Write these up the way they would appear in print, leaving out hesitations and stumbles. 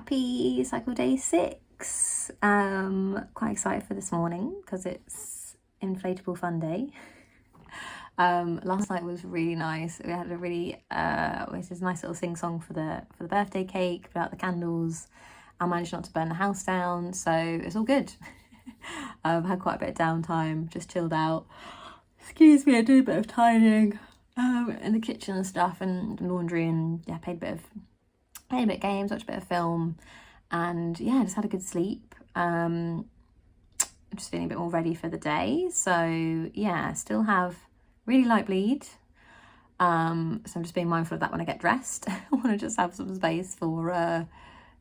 happy cycle day 6. Quite excited for this morning because it's Inflatable Funday. Last night was really nice. We had a really this nice little sing-song for the birthday cake, put out the candles. I managed not to burn the house down, so it's all good. Had quite a bit of downtime, just chilled out. Excuse me, I did a bit of tidying in the kitchen and stuff, and laundry, and yeah, played a bit of games, watched a bit of film, and yeah, just had a good sleep. I'm just feeling a bit more ready for the day. So yeah, still have really light bleed. So I'm just being mindful of that when I get dressed. I want to just have some space for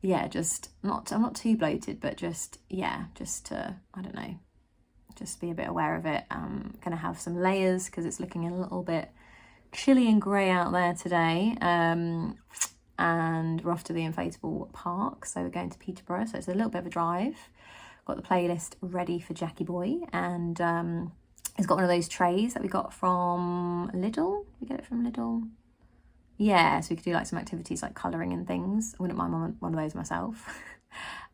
yeah, just I'm not too bloated, but just to, I don't know, just be a bit aware of it. Gonna have some layers because it's looking a little bit chilly and grey out there today. And we're off to the Inflatable Park, so we're going to Peterborough, so it's a little bit of a drive. Got the playlist ready for Jackie Boy, and it's got one of those trays that we got from Lidl. We get it from Lidl. Yeah, so we could do like some activities like colouring and things. I wouldn't mind one of those myself.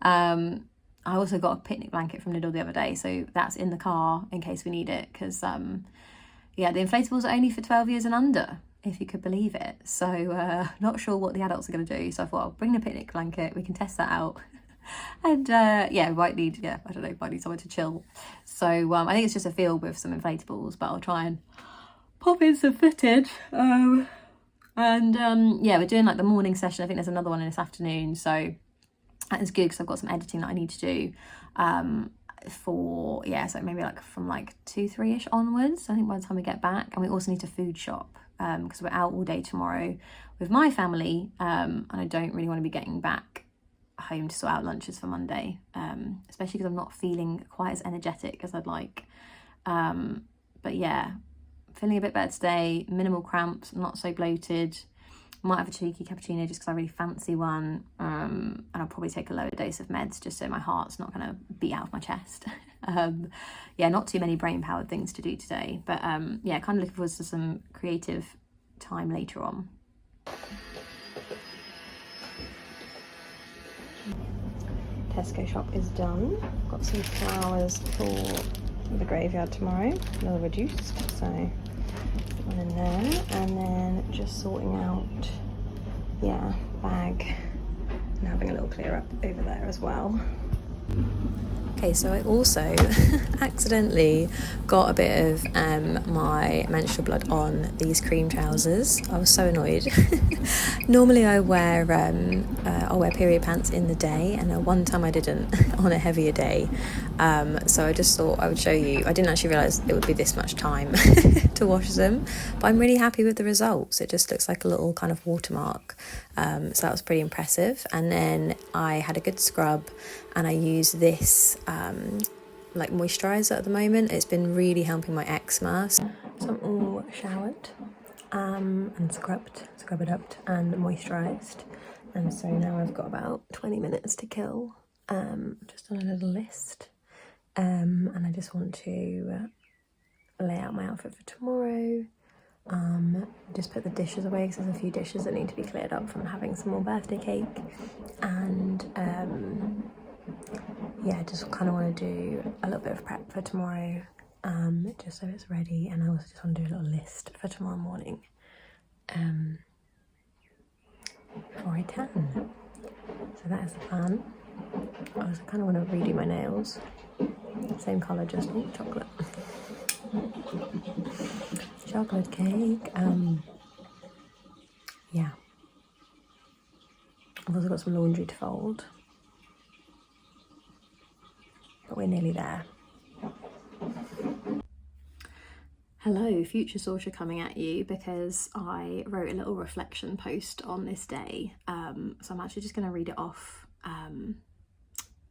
I also got a picnic blanket from Lidl the other day, so that's in the car in case we need it, because yeah, the inflatables are only for 12 years and under, if you could believe it. So not sure what the adults are going to do, so I thought I'll bring the picnic blanket, we can test that out. And yeah, might need someone to chill. So I think it's just a field with some inflatables, but I'll try and pop in some footage. Yeah, we're doing like the morning session. I think there's another one in this afternoon, so that is good because I've got some editing that I need to do for, yeah, so maybe like from like 2-3ish onwards, I think, by the time we get back. And we also need to food shop because we're out all day tomorrow with my family, and I don't really want to be getting back home to sort out lunches for Monday, especially because I'm not feeling quite as energetic as I'd like. But yeah, feeling a bit better today, minimal cramps, not so bloated. Might have a cheeky cappuccino just because I really fancy one, and I'll probably take a lower dose of meds just so my heart's not going to beat out of my chest. Yeah, not too many brain powered things to do today, but yeah, kind of looking forward to some creative time later on. TESCO shop is done. Got some flowers for the graveyard tomorrow, another reduced, so one in there, and then just sorting out, yeah, bag, and having a little clear up over there as well. Okay, so I also accidentally got a bit of my menstrual blood on these cream trousers. I was so annoyed. Normally I'll wear period pants in the day, and one time I didn't on a heavier day. So I just thought I would show you. I didn't actually realise it would be this much time to wash them, but I'm really happy with the results. It just looks like a little kind of watermark. So that was pretty impressive. And then I had a good scrub, and I use this like moisturiser at the moment. It's been really helping my eczema. So I'm all showered and scrubbed up and moisturised, and so now I've got about 20 minutes to kill, just on a little list, and I just want to lay out my outfit for tomorrow. Just put the dishes away because there's a few dishes that need to be cleared up from having some more birthday cake, and yeah, just kind of want to do a little bit of prep for tomorrow, just so it's ready. And I also just want to do a little list for tomorrow morning before I tan. So that is the plan. I also kind of want to redo my nails, same colour, just chocolate. Chocolate cake. Yeah, I've also got some laundry to fold, but we're nearly there. Hello, future Sorcha coming at you, because I wrote a little reflection post on this day, so I'm actually just going to read it off.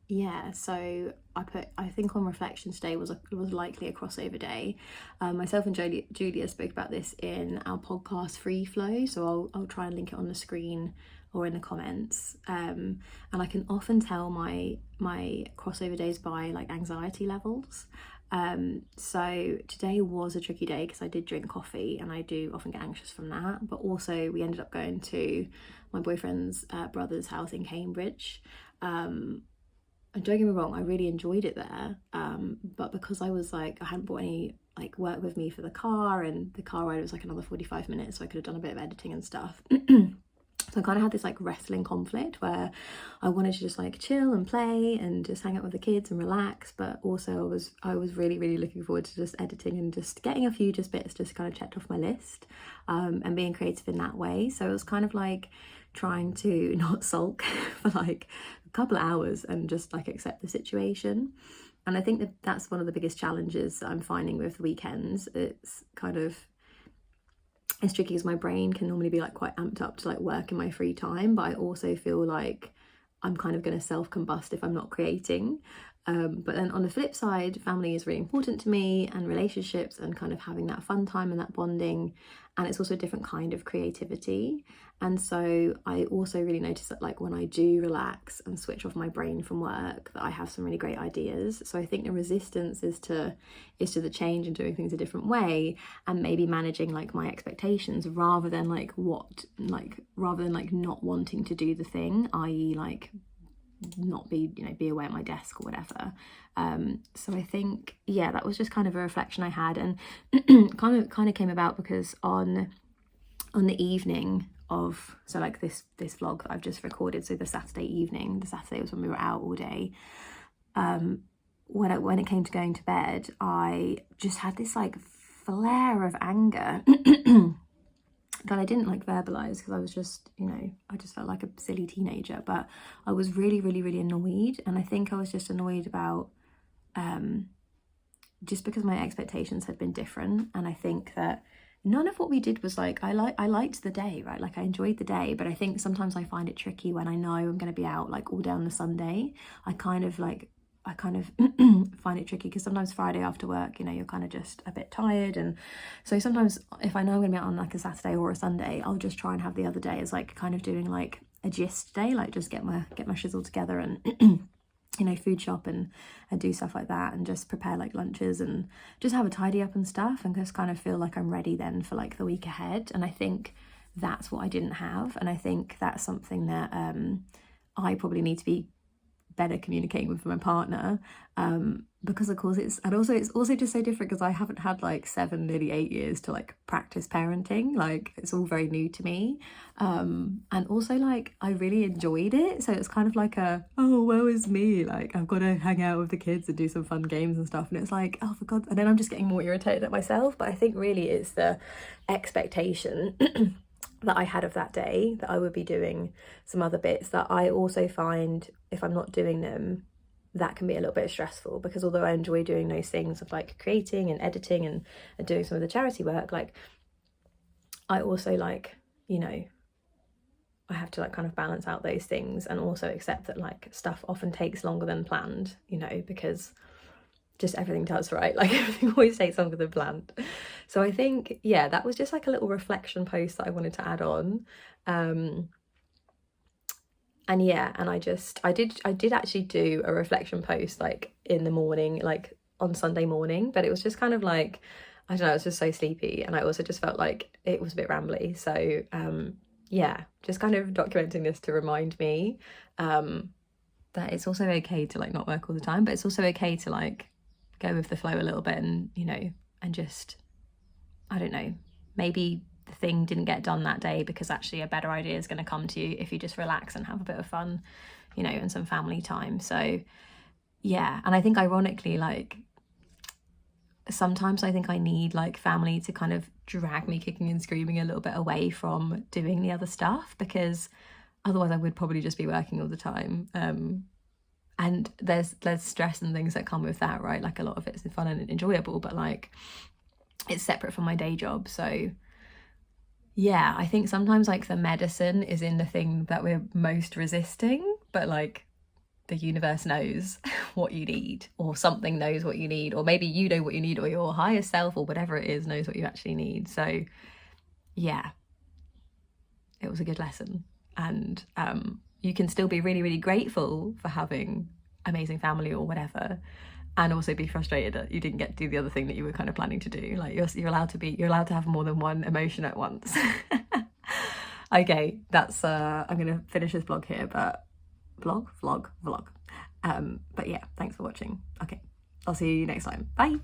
Yeah, so I think on reflection today was likely a crossover day. Myself and Julia spoke about this in our podcast Free Flow, so I'll try and link it on the screen or in the comments. And I can often tell my crossover days by like anxiety levels. So today was a tricky day because I did drink coffee and I do often get anxious from that, but also we ended up going to my boyfriend's brother's house in Cambridge. And don't get me wrong, I really enjoyed it there, but because I was like, I hadn't brought any like work with me for the car, and the car ride was like another 45 minutes, so I could have done a bit of editing and stuff. So I kind of had this like wrestling conflict where I wanted to just like chill and play and just hang out with the kids and relax, but also I was really, really looking forward to just editing and just getting a few just bits just kind of checked off my list, and being creative in that way. So it was kind of like trying to not sulk for like a couple of hours and just like accept the situation. And I think that that's one of the biggest challenges that I'm finding with weekends. It's kind of, it's tricky because my brain can normally be like quite amped up to like work in my free time, but I also feel like I'm kind of going to self-combust if I'm not creating. But then on the flip side, family is really important to me, and relationships, and kind of having that fun time and that bonding, and it's also a different kind of creativity. And so I also really notice that like when I do relax and switch off my brain from work, that I have some really great ideas. So I think the resistance is to the change and doing things a different way, and maybe managing like my expectations rather than like not wanting to do the thing, i.e. like not be, you know, be away at my desk or whatever. So I think, yeah, that was just kind of a reflection I had, and kind of came about because on the evening of, so like this vlog that I've just recorded, so the Saturday was when we were out all day, when it came to going to bed, I just had this like flare of anger that I didn't like verbalize because I was just, you know, I just felt like a silly teenager, but I was really, really, really annoyed. And I think I was just annoyed about just because my expectations had been different. And I think that none of what we did was like, I liked the day, right? Like I enjoyed the day, but I think sometimes I find it tricky when I know I'm going to be out like all day on the Sunday. I kind of find it tricky because sometimes Friday after work, you know, you're kind of just a bit tired, and so sometimes if I know I'm gonna be out on like a Saturday or a Sunday, I'll just try and have the other day as like kind of doing like a gist day, like just get my shizzle together and you know, food shop and do stuff like that, and just prepare like lunches and just have a tidy up and stuff, and just kind of feel like I'm ready then for like the week ahead. And I think that's what I didn't have, and I think that's something that I probably need to be better communicating with my partner, because of course it's also just so different because I haven't had like 7, nearly 8 years to like practice parenting. Like it's all very new to me, and also like I really enjoyed it, so it's kind of like a, oh woe is me, like I've got to hang out with the kids and do some fun games and stuff, and it's like, oh for God, and then I'm just getting more irritated at myself. But I think really it's the expectation that I had of that day, that I would be doing some other bits that I also find if I'm not doing them, that can be a little bit stressful, because although I enjoy doing those things of like creating and editing and doing some of the charity work, like I also like, you know, I have to like kind of balance out those things and also accept that like stuff often takes longer than planned, you know, because just everything does, right? Like everything always takes longer than planned. So I think, yeah, that was just like a little reflection post that I wanted to add on. And yeah, and I did actually do a reflection post like in the morning, like on Sunday morning, but it was just kind of like, I don't know, it was just so sleepy, and I also just felt like it was a bit rambly. So yeah, just kind of documenting this to remind me that it's also okay to like not work all the time, but it's also okay to like go with the flow a little bit, and you know, and just, I don't know, maybe the thing didn't get done that day because actually a better idea is going to come to you if you just relax and have a bit of fun, you know, and some family time. So yeah, and I think ironically, like sometimes I think I need like family to kind of drag me kicking and screaming a little bit away from doing the other stuff, because otherwise I would probably just be working all the time. And there's stress and things that come with that, right? Like a lot of it's fun and enjoyable, but like it's separate from my day job. So yeah, I think sometimes like the medicine is in the thing that we're most resisting, but like the universe knows what you need, or something knows what you need, or maybe you know what you need, or your higher self or whatever it is knows what you actually need. So yeah, it was a good lesson. And you can still be really, really grateful for having amazing family or whatever. and also be frustrated that you didn't get to do the other thing that you were kind of planning to do. Like you're allowed to have more than one emotion at once. Okay, that's I'm gonna finish this vlog here, but vlog. But yeah, thanks for watching. Okay, I'll see you next time. Bye.